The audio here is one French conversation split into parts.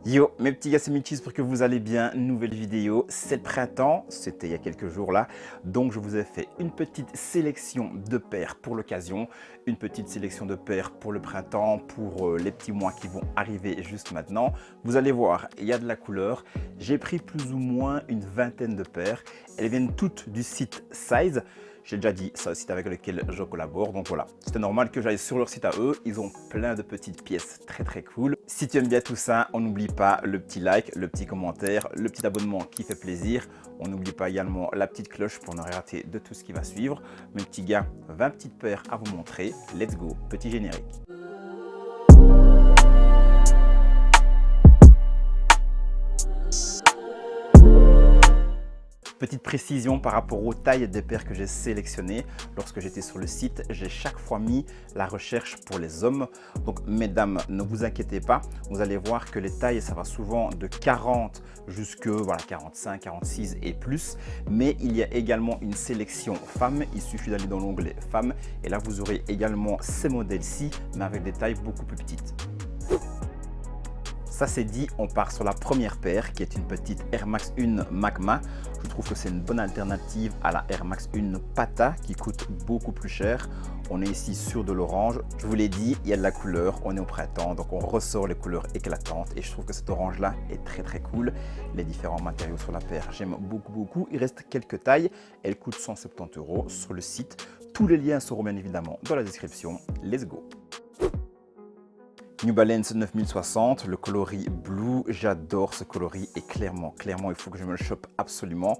Yo, mes petits gars, c'est Mitch, j'espère que vous allez bien. Nouvelle vidéo, c'est le printemps, c'était il y a quelques jours là. Donc je vous ai fait une petite sélection de paires pour l'occasion, une petite sélection de paires pour le printemps, pour les petits mois qui vont arriver juste maintenant. Vous allez voir, il y a de la couleur. J'ai pris plus ou moins une vingtaine de paires. Elles viennent toutes du site Size. J'ai déjà dit, c'est un site avec lequel je collabore, donc voilà. C'était normal que j'aille sur leur site à eux. Ils ont plein de petites pièces très cool. Si tu aimes bien tout ça, on n'oublie pas le petit like, le petit commentaire, le petit abonnement qui fait plaisir. On n'oublie pas également la petite cloche pour ne rien rater de tout ce qui va suivre. Mes petits gars, 20 petites paires à vous montrer. Let's go, petit générique. Petite précision par rapport aux tailles des paires que j'ai sélectionnées. Lorsque j'étais sur le site, j'ai chaque fois mis la recherche pour les hommes. Donc mesdames, ne vous inquiétez pas. Vous allez voir que les tailles, ça va souvent de 40 jusque 45, 46 et plus. Mais il y a également une sélection femmes. Il suffit d'aller dans l'onglet femmes. Et là, vous aurez également ces modèles-ci, mais avec des tailles beaucoup plus petites. Ça c'est dit, on part sur la première paire qui est une petite Air Max 1 Magma. Je trouve que c'est une bonne alternative à la Air Max 1 Pata qui coûte beaucoup plus cher. On est ici sur de l'orange. Je vous l'ai dit, il y a de la couleur, on est au printemps, donc on ressort les couleurs éclatantes et je trouve que cet orange là est très cool. Les différents matériaux sur la paire, j'aime beaucoup. Il reste quelques tailles, elle coûte 170 € sur le site. Tous les liens seront bien évidemment dans la description. Let's go! New Balance 9060, le coloris blue, j'adore ce coloris et clairement, il faut que je me le chope absolument.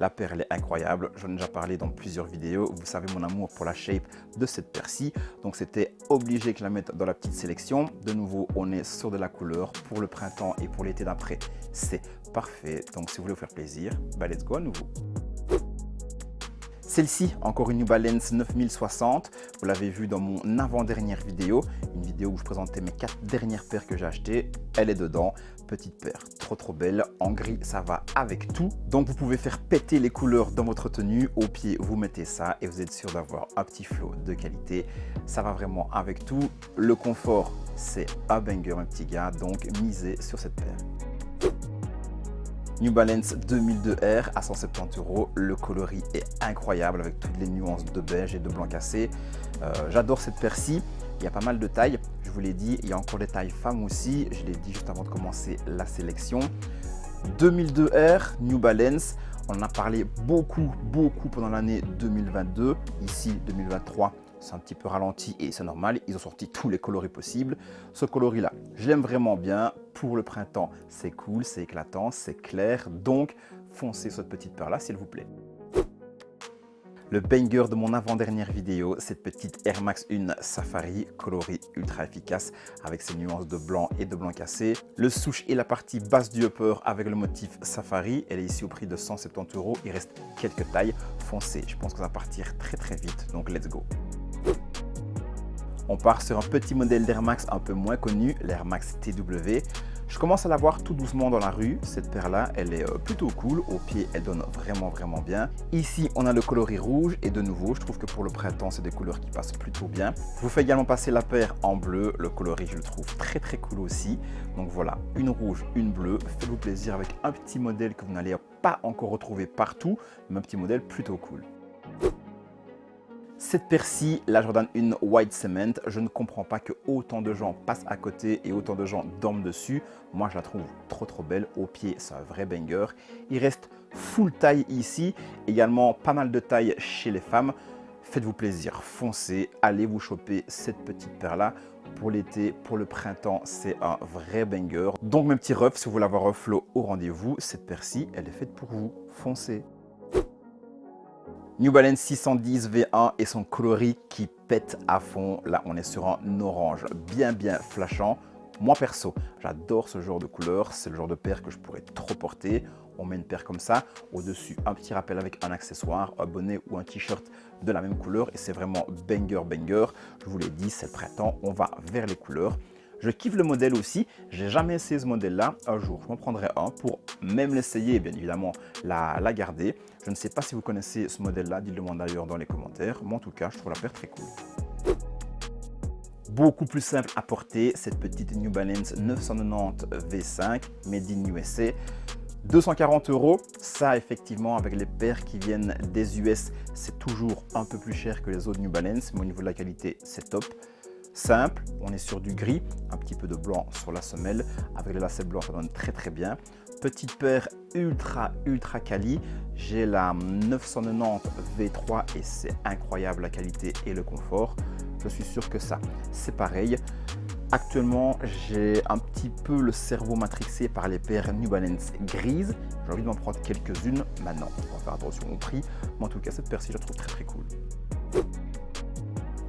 La paire, elle est incroyable, j'en ai déjà parlé dans plusieurs vidéos, vous savez mon amour pour la shape de cette paire-ci, donc c'était obligé que je la mette dans la petite sélection. De nouveau, on est sur de la couleur pour le printemps et pour l'été d'après, c'est parfait. Donc si vous voulez vous faire plaisir, bah let's go à nouveau. Celle-ci, encore une New Balance 9060, vous l'avez vu dans mon avant-dernière vidéo, une vidéo où je présentais mes 4 dernières paires que j'ai achetées. Elle est dedans, petite paire, trop belle, en gris ça va avec tout. Donc vous pouvez faire péter les couleurs dans votre tenue, au pied vous mettez ça et vous êtes sûr d'avoir un petit flow de qualité. Ça va vraiment avec tout, le confort c'est un banger mes petits gars, donc misez sur cette paire. New Balance 2002R à 170 €, le coloris est incroyable avec toutes les nuances de beige et de blanc cassé. J'adore cette paire-ci, il y a pas mal de tailles, je vous l'ai dit, il y a encore des tailles femmes aussi, je l'ai dit juste avant de commencer la sélection. 2002R, New Balance, on en a parlé beaucoup pendant l'année 2022, ici 2023. C'est un petit peu ralenti et c'est normal, ils ont sorti tous les coloris possibles. Ce coloris là, je l'aime vraiment bien. Pour le printemps, c'est cool, c'est éclatant, c'est clair. Donc, foncez cette petite paire là s'il vous plaît. Le banger de mon avant-dernière vidéo, cette petite Air Max 1 Safari, coloris ultra efficace avec ses nuances de blanc et de blanc cassé. Le souche et la partie basse du upper avec le motif Safari, elle est ici au prix de 170 €. Il reste quelques tailles, foncez. Je pense que ça va partir très vite, donc let's go. On part sur un petit modèle d'Air Max un peu moins connu, l'Air Max TW. Je commence à la voir tout doucement dans la rue. Cette paire-là, elle est plutôt cool. Au pied, elle donne vraiment bien. Ici, on a le coloris rouge. Et de nouveau, je trouve que pour le printemps, c'est des couleurs qui passent plutôt bien. Je vous fais également passer la paire en bleu. Le coloris, je le trouve très cool aussi. Donc voilà, une rouge, une bleue. Faites-vous plaisir avec un petit modèle que vous n'allez pas encore retrouver partout, mais un petit modèle plutôt cool. Cette paire-ci, la Jordan 1 White Cement, je ne comprends pas que autant de gens passent à côté et autant de gens dorment dessus. Moi, je la trouve trop belle. Au pied, c'est un vrai banger. Il reste full taille ici. Également, pas mal de taille chez les femmes. Faites-vous plaisir, foncez, allez vous choper cette petite paire-là. Pour l'été, pour le printemps, c'est un vrai banger. Donc, mes petits refs, si vous voulez avoir un flow au rendez-vous, cette paire-ci, elle est faite pour vous. Foncez. New Balance 610 V1 et son coloris qui pète à fond. Là, on est sur un orange bien flashant. Moi perso, j'adore ce genre de couleur. C'est le genre de paire que je pourrais trop porter. On met une paire comme ça, au-dessus un petit rappel avec un accessoire, un bonnet ou un t-shirt de la même couleur et c'est vraiment banger. Je vous l'ai dit, c'est le printemps, on va vers les couleurs. Je kiffe le modèle aussi, j'ai jamais essayé ce modèle-là. Un jour, je m'en prendrai un pour même l'essayer et bien évidemment la garder. Je ne sais pas si vous connaissez ce modèle-là, dites-le moi d'ailleurs dans les commentaires. Mais en tout cas, je trouve la paire très cool. Beaucoup plus simple à porter, cette petite New Balance 990 V5 Made in USA. 240 €, ça effectivement avec les paires qui viennent des US, c'est toujours un peu plus cher que les autres New Balance, mais au niveau de la qualité, c'est top. Simple, on est sur du gris, un petit peu de blanc sur la semelle, avec les lacets blancs, ça donne très bien. Petite paire ultra quali, j'ai la 990 V3 et c'est incroyable la qualité et le confort. Je suis sûr que ça, c'est pareil. Actuellement, j'ai un petit peu le cerveau matrixé par les paires New Balance grises. J'ai envie d'en prendre quelques-unes. Maintenant, on va faire attention au prix. Mais en tout cas, cette paire-ci, je la trouve très cool.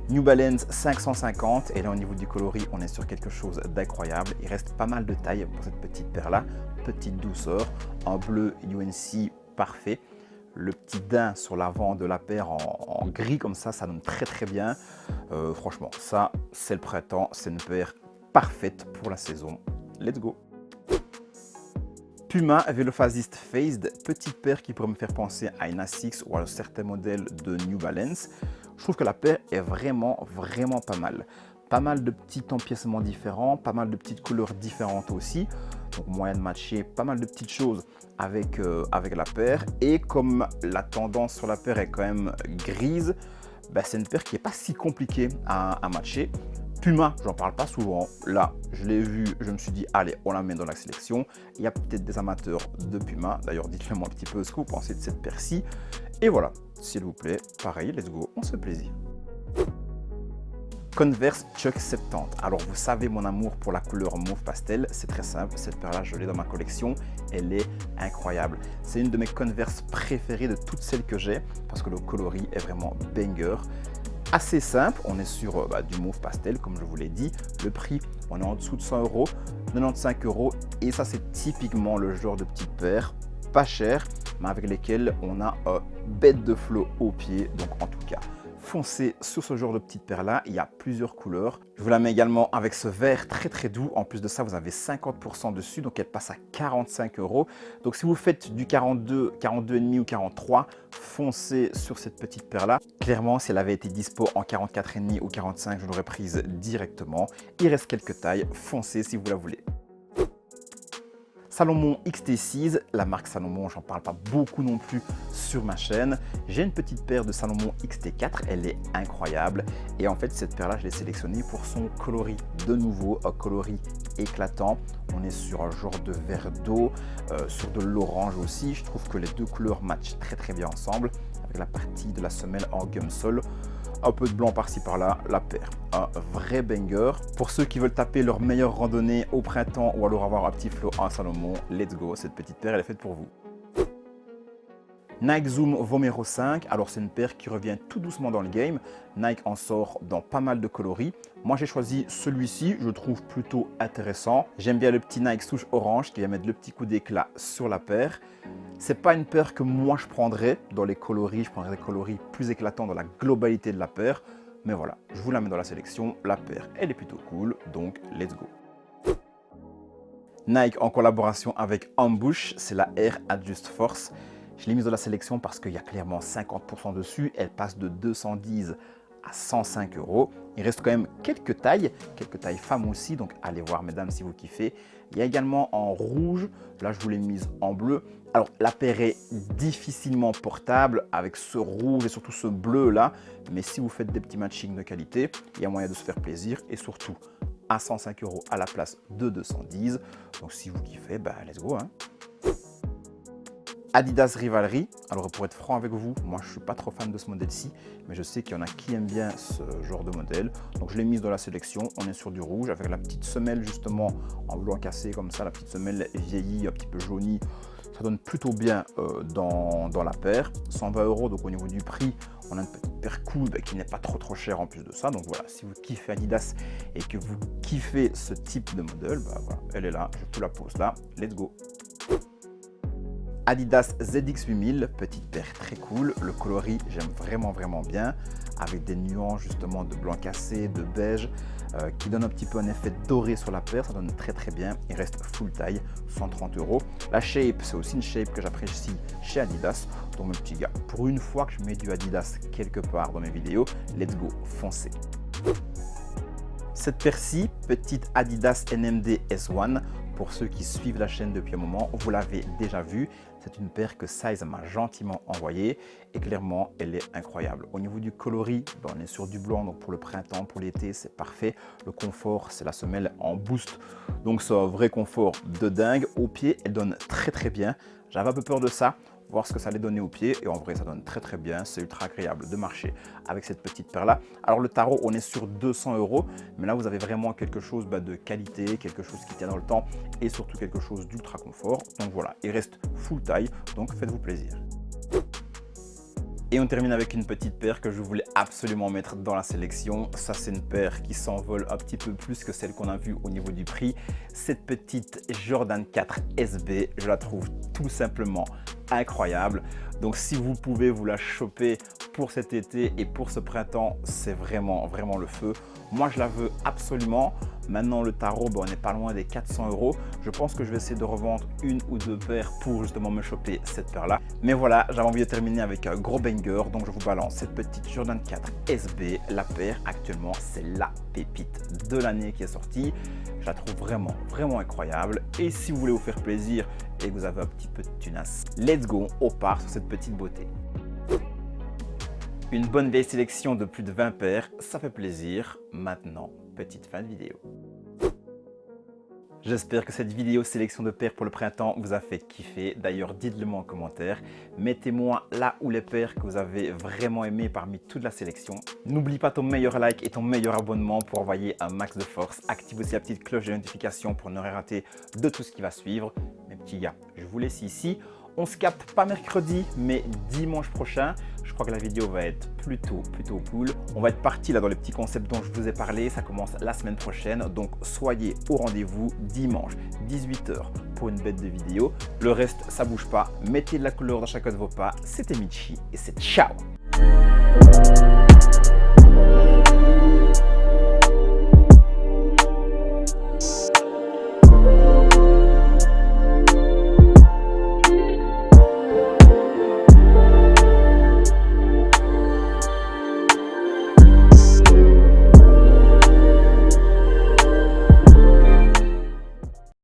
New Balance 550. Et là, au niveau du coloris, on est sur quelque chose d'incroyable. Il reste pas mal de taille pour cette petite paire-là. Petite douceur. Un bleu UNC parfait. Le petit daim sur l'avant de la paire en gris comme ça donne très bien. Franchement, ça, c'est le printemps. C'est une paire parfaite pour la saison. Let's go! Puma Velophasist Phased, petite paire qui pourrait me faire penser à une Asics ou à certains modèles de New Balance. Je trouve que la paire est vraiment pas mal. Pas mal de petits empiècements différents, pas mal de petites couleurs différentes aussi. Donc moyen de matcher pas mal de petites choses avec la paire. Et comme la tendance sur la paire est quand même grise, c'est une paire qui n'est pas si compliquée à matcher. Puma, j'en parle pas souvent. Là, je l'ai vu, je me suis dit, allez, on la met dans la sélection. Il y a peut-être des amateurs de Puma. D'ailleurs, dites-le moi un petit peu ce que vous pensez de cette paire-ci. Et voilà, s'il vous plaît, pareil, let's go, on se fait plaisir. Converse Chuck 70. Alors vous savez mon amour pour la couleur mauve pastel, c'est très simple, cette paire là je l'ai dans ma collection, elle est incroyable. C'est une de mes Converse préférées de toutes celles que j'ai parce que le coloris est vraiment banger. Assez simple, on est sur du mauve pastel comme je vous l'ai dit, le prix on est en dessous de 100 €, 95 € et ça c'est typiquement le genre de petite paire, pas cher mais avec lesquelles on a bête de flow au pied, donc en tout cas. Foncez sur ce genre de petite paire là, il y a plusieurs couleurs. Je vous la mets également avec ce vert très doux. En plus de ça, vous avez 50% dessus, donc elle passe à 45 €. Donc si vous faites du 42, 42,5 ou 43, foncez sur cette petite paire là. Clairement, si elle avait été dispo en 44,5 ou 45, je l'aurais prise directement. Il reste quelques tailles, foncez si vous la voulez. Salomon XT6, la marque Salomon, j'en parle pas beaucoup non plus sur ma chaîne. J'ai une petite paire de Salomon XT4, elle est incroyable. Et en fait, cette paire-là, je l'ai sélectionnée pour son coloris. De nouveau, un coloris éclatant. On est sur un genre de vert d'eau, sur de l'orange aussi. Je trouve que les deux couleurs matchent très bien ensemble. Avec la partie de la semelle en gumsole. Un peu de blanc par-ci par-là, la paire. Un vrai banger. Pour ceux qui veulent taper leur meilleure randonnée au printemps ou alors avoir un petit flow en Salomon, let's go, cette petite paire elle est faite pour vous. Nike Zoom Vomero 5, alors c'est une paire qui revient tout doucement dans le game. Nike en sort dans pas mal de coloris. Moi j'ai choisi celui-ci, je le trouve plutôt intéressant. J'aime bien le petit Nike souche orange qui va mettre le petit coup d'éclat sur la paire. C'est pas une paire que moi je prendrais dans les coloris, je prendrais des coloris plus éclatants dans la globalité de la paire. Mais voilà, je vous la mets dans la sélection, la paire elle est plutôt cool, donc let's go. Nike en collaboration avec Ambush, c'est la Air Adjust Force. Je l'ai mise dans la sélection parce qu'il y a clairement 50% dessus, elle passe de 210 à 105 €. Il reste quand même quelques tailles femmes aussi, donc allez voir mesdames si vous kiffez. Il y a également en rouge, là je vous l'ai mise en bleu. Alors la paire est difficilement portable avec ce rouge et surtout ce bleu là, mais si vous faites des petits matchings de qualité, il y a moyen de se faire plaisir et surtout à 105 € à la place de 210. Donc si vous kiffez, let's go hein. Adidas Rivalry, alors pour être franc avec vous, moi je suis pas trop fan de ce modèle-ci, mais je sais qu'il y en a qui aiment bien ce genre de modèle. Donc je l'ai mise dans la sélection, on est sur du rouge avec la petite semelle justement en blanc cassé comme ça, la petite semelle vieillie, un petit peu jaunie. Ça donne plutôt bien dans la paire. 120 €, donc au niveau du prix, on a une petite paire cool qui n'est pas trop chère en plus de ça. Donc voilà, si vous kiffez Adidas et que vous kiffez ce type de modèle, voilà, elle est là, je vous la pose là, let's go. Adidas ZX8000, petite paire très cool, le coloris j'aime vraiment bien, avec des nuances justement de blanc cassé, de beige, qui donne un petit peu un effet doré sur la paire, ça donne très bien, il reste full taille, 130 €. La shape, c'est aussi une shape que j'apprécie chez Adidas, donc mes petits gars, pour une fois que je mets du Adidas quelque part dans mes vidéos, let's go, foncez. Cette paire-ci, petite Adidas NMD S1, pour ceux qui suivent la chaîne depuis un moment, vous l'avez déjà vue. C'est une paire que Size m'a gentiment envoyée et clairement, elle est incroyable. Au niveau du coloris, on est sur du blanc, donc pour le printemps, pour l'été, c'est parfait. Le confort, c'est la semelle en boost, donc c'est un vrai confort de dingue. Au pied, elle donne très bien. J'avais un peu peur de ça, voir ce que ça allait donner au pied, et en vrai ça donne très bien. C'est ultra agréable de marcher avec cette petite paire là. Alors le tarot, on est sur 200 €, mais là vous avez vraiment quelque chose de qualité, quelque chose qui tient dans le temps et surtout quelque chose d'ultra confort. Donc voilà, il reste full taille, donc faites-vous plaisir. Et on termine avec une petite paire que je voulais absolument mettre dans la sélection. Ça, c'est une paire qui s'envole un petit peu plus que celle qu'on a vue au niveau du prix. Cette petite Jordan 4 SB, je la trouve tout simplement incroyable. Donc si vous pouvez vous la choper pour cet été et pour ce printemps, c'est vraiment le feu. Moi, je la veux absolument. Maintenant, le tarot, on n'est pas loin des 400 €. Je pense que je vais essayer de revendre une ou deux paires pour justement me choper cette paire-là. Mais voilà, j'avais envie de terminer avec un gros banger. Donc, je vous balance cette petite Jordan 4 SB. La paire, actuellement, c'est la pépite de l'année qui est sortie. Je la trouve vraiment incroyable. Et si vous voulez vous faire plaisir et que vous avez un petit peu de tunasse, let's go, on part sur cette petite beauté. Une bonne vieille sélection de plus de 20 paires, ça fait plaisir. Maintenant, petite fin de vidéo. J'espère que cette vidéo sélection de paires pour le printemps vous a fait kiffer. D'ailleurs, dites-le moi en commentaire. Mettez-moi là où les paires que vous avez vraiment aimé parmi toute la sélection. N'oublie pas ton meilleur like et ton meilleur abonnement pour envoyer un max de force. Active aussi la petite cloche de notification pour ne rien rater de tout ce qui va suivre. Mes petits gars, je vous laisse ici. On se capte pas mercredi, mais dimanche prochain. Je crois que la vidéo va être plutôt cool. On va être parti là dans les petits concepts dont je vous ai parlé. Ça commence la semaine prochaine. Donc soyez au rendez-vous dimanche 18 h pour une bête de vidéo. Le reste, ça bouge pas. Mettez de la couleur dans chacun de vos pas. C'était Michi et c'est ciao!